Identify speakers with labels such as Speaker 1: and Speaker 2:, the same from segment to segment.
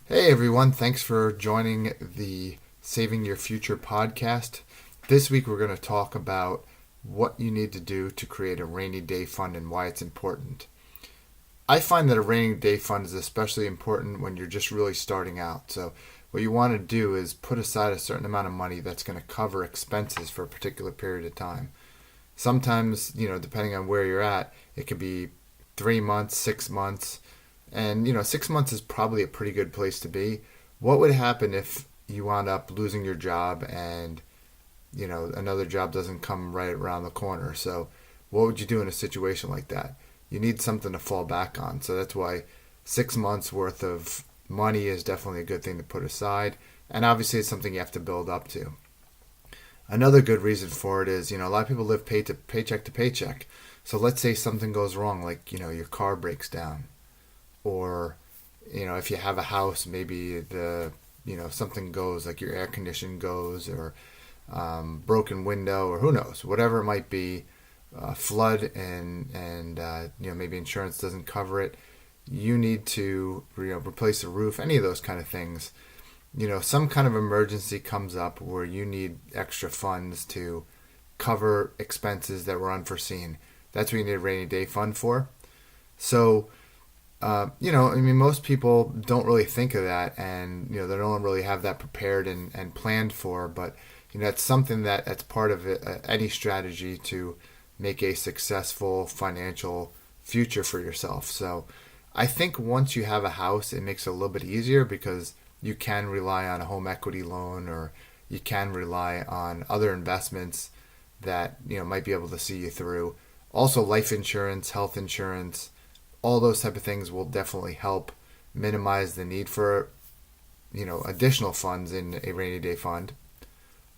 Speaker 1: Hey everyone, thanks for joining the Saving Your Future podcast. This week we're going to talk about what you need to do to create a rainy day fund and why it's important. I find that a rainy day fund is especially important when you're just really starting out. So, what you want to do is put aside a certain amount of money that's going to cover expenses for a particular period of time. Sometimes, depending on where you're at, it could be 3 months, 6 months, and 6 months is probably a pretty good place to be. What would happen if you wound up losing your job and another job doesn't come right around the corner? So, what would you do in a situation like that? You need something to fall back on. So that's why 6 months worth of money is definitely a good thing to put aside. And obviously, it's something you have to build up to. Another good reason for it is, a lot of people live paycheck to paycheck. So let's say something goes wrong, like, your car breaks down, or, if you have a house, maybe something goes, like your air condition goes, or broken window, or who knows, whatever it might be, flood, and maybe insurance doesn't cover it. You need to, replace the roof, any of those kind of things. Some kind of emergency comes up where you need extra funds to cover expenses that were unforeseen. That's what you need a rainy day fund for. So, most people don't really think of that, and, they don't really have that prepared and planned for, but, it's something that's part of it, any strategy to make a successful financial future for yourself. So I think once you have a house, it makes it a little bit easier because you can rely on a home equity loan, or you can rely on other investments that might be able to see you through. Also, life insurance, health insurance, all those type of things will definitely help minimize the need for additional funds in a rainy day fund.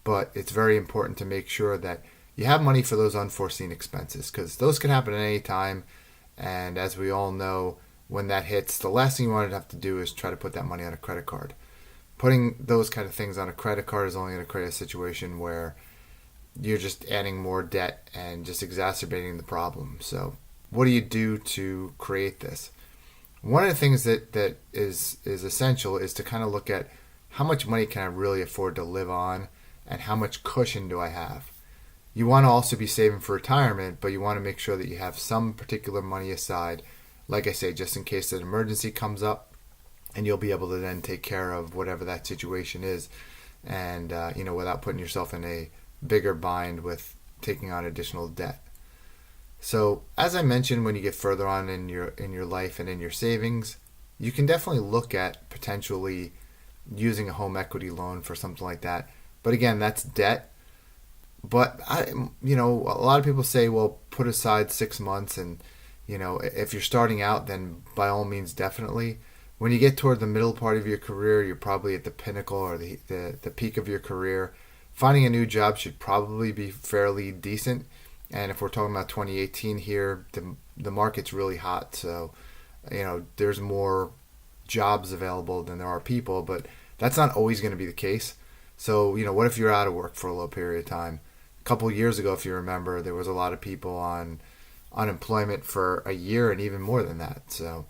Speaker 1: But it's very important to make sure that you have money for those unforeseen expenses, because those can happen at any time. And as we all know, when that hits, the last thing you want to have to do is try to put that money on a credit card. Putting those kind of things on a credit card is only going to create a situation where you're just adding more debt and just exacerbating the problem. So, what do you do to create this? One of the things that is essential is to kind of look at how much money can I really afford to live on, and how much cushion do I have. You want to also be saving for retirement, but you want to make sure that you have some particular money aside, like I say, just in case an emergency comes up, and you'll be able to then take care of whatever that situation is, and without putting yourself in a bigger bind with taking on additional debt. So, as I mentioned, when you get further on in your life and in your savings, you can definitely look at potentially using a home equity loan for something like that. But again, that's debt. But a lot of people say, well, put aside 6 months, and if you're starting out, then by all means, definitely. When you get toward the middle part of your career, you're probably at the pinnacle or the peak of your career. Finding a new job should probably be fairly decent. And if we're talking about 2018 here, the market's really hot. So, there's more jobs available than there are people, but that's not always going to be the case. So, what if you're out of work for a little period of time? A couple of years ago, if you remember, there was a lot of people on unemployment for a year and even more than that. So,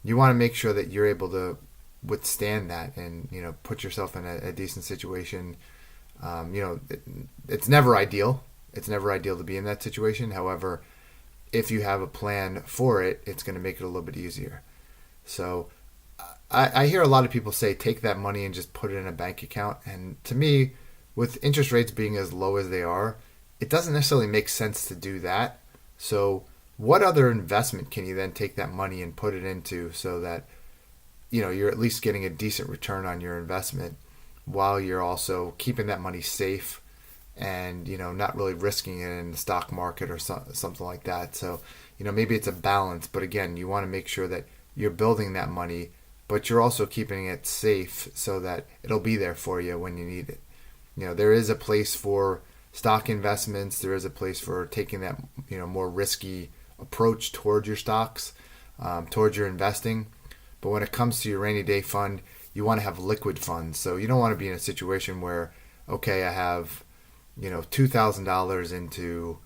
Speaker 1: you want to make sure that you're able to withstand that and, put yourself in a decent situation. It's never ideal. It's never ideal to be in that situation. However, if you have a plan for it, it's going to make it a little bit easier. So, I hear a lot of people say take that money and just put it in a bank account. And to me, with interest rates being as low as they are, it doesn't necessarily make sense to do that. So, what other investment can you then take that money and put it into so that you're at least getting a decent return on your investment while you're also keeping that money safe and not really risking it in the stock market or something like that. So, maybe it's a balance, but again, you want to make sure that you're building that money, but you're also keeping it safe so that it'll be there for you when you need it. There is a place for stock investments. There is a place for taking that, more risky approach towards your stocks, towards your investing. But when it comes to your rainy day fund, you want to have liquid funds. So you don't want to be in a situation where, okay, I have, $2,000 into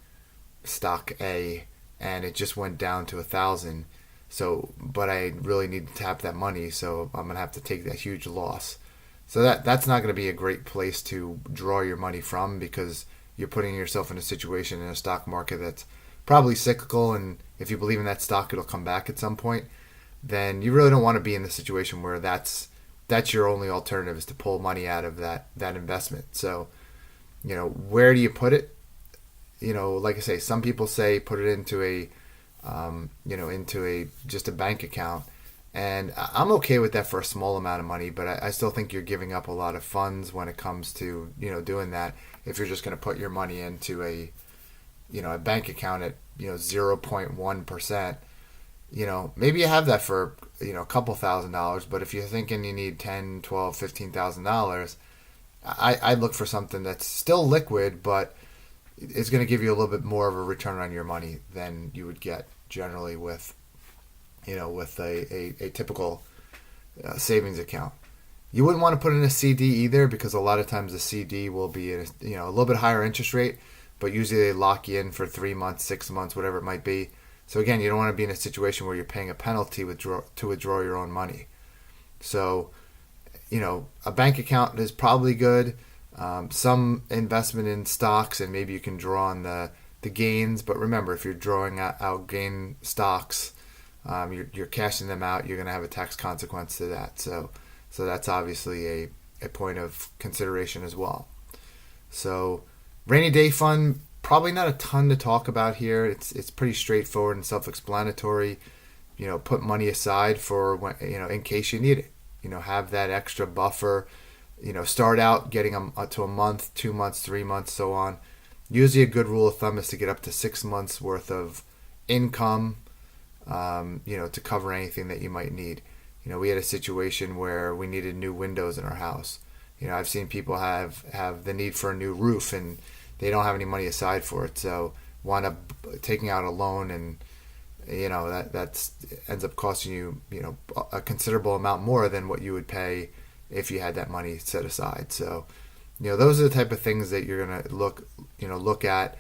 Speaker 1: stock A and it just went down to 1,000. So, but I really need to tap that money, so I'm gonna have to take that huge loss. So that's not gonna be a great place to draw your money from, because you're putting yourself in a situation in a stock market that's probably cyclical, and if you believe in that stock, it'll come back at some point. Then you really don't want to be in the situation where that's your only alternative, is to pull money out of that investment. So, where do you put it? Like I say, some people say put it into a just a bank account, and I'm okay with that for a small amount of money. But I still think you're giving up a lot of funds when it comes to doing that. If you're just going to put your money into a bank account at 0.1%, maybe you have that for a couple $1,000. But if you're thinking you need $10, $12, $15,000, I'd look for something that's still liquid, but it's going to give you a little bit more of a return on your money than you would get generally with a typical savings account. You wouldn't want to put in a CD either, because a lot of times the CD will be a little bit higher interest rate, but usually they lock you in for 3 months, 6 months, whatever it might be. So again, you don't want to be in a situation where you're paying a penalty to withdraw your own money. So, a bank account is probably good. Some investment in stocks, and maybe you can draw on the gains. But remember, if you're drawing out gain stocks, you're cashing them out, you're going to have a tax consequence to that. So that's obviously a point of consideration as well. So rainy day fund, probably not a ton to talk about here. It's pretty straightforward and self-explanatory. Put money aside for when, in case you need it. Have that extra buffer. Start out getting to a month, 2 months, 3 months, so on. Usually a good rule of thumb is to get up to 6 months worth of income, to cover anything that you might need. We had a situation where we needed new windows in our house. I've seen people have the need for a new roof, and they don't have any money aside for it, so wind up taking out a loan, and that ends up costing you a considerable amount more than what you would pay if you had that money set aside. So those are the type of things that you're gonna look at.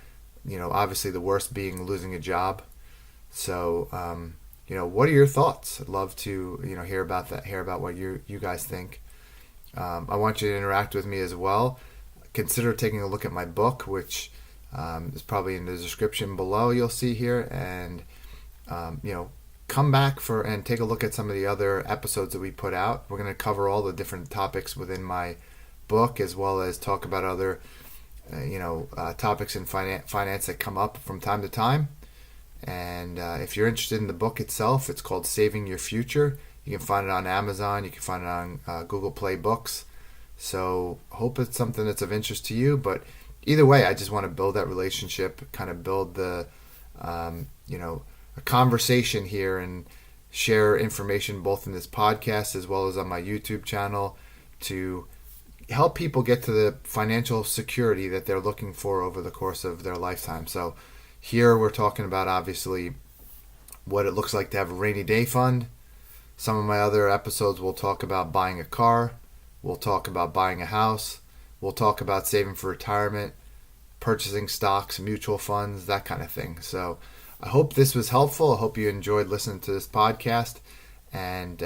Speaker 1: Obviously the worst being losing a job. So what are your thoughts? I'd love to hear about that, hear about what you guys think. I want you to interact with me as well. Consider taking a look at my book, which is probably in the description below, you'll see here, and come back and take a look at some of the other episodes that we put out. We're going to cover all the different topics within my book, as well as talk about other topics in finance that come up from time to time. And if you're interested in the book itself, it's called Saving Your Future. You can find it on Amazon. You can find it on Google Play Books. So hope it's something that's of interest to you. But either way, I just want to build that relationship, kind of build the, a conversation here, and share information both in this podcast as well as on my YouTube channel to help people get to the financial security that they're looking for over the course of their lifetime. So here we're talking about obviously what it looks like to have a rainy day fund. Some of my other episodes will talk about buying a car. We'll talk about buying a house. We'll talk about saving for retirement, purchasing stocks, mutual funds, that kind of thing. So I hope this was helpful. I hope you enjoyed listening to this podcast, and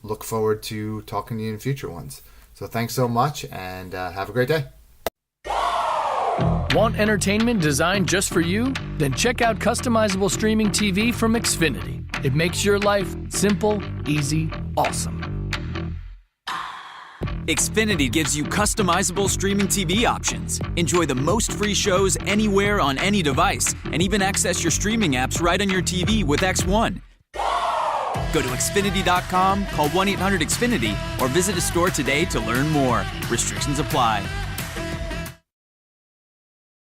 Speaker 1: look forward to talking to you in future ones. So thanks so much, and have a great day.
Speaker 2: Want entertainment designed just for you? Then check out customizable streaming TV from Xfinity. It makes your life simple, easy, awesome.
Speaker 3: Xfinity gives you customizable streaming TV options. Enjoy the most free shows anywhere on any device, and even access your streaming apps right on your TV with X1. Go to Xfinity.com, call 1-800-XFINITY, or visit a store today to learn more. Restrictions apply.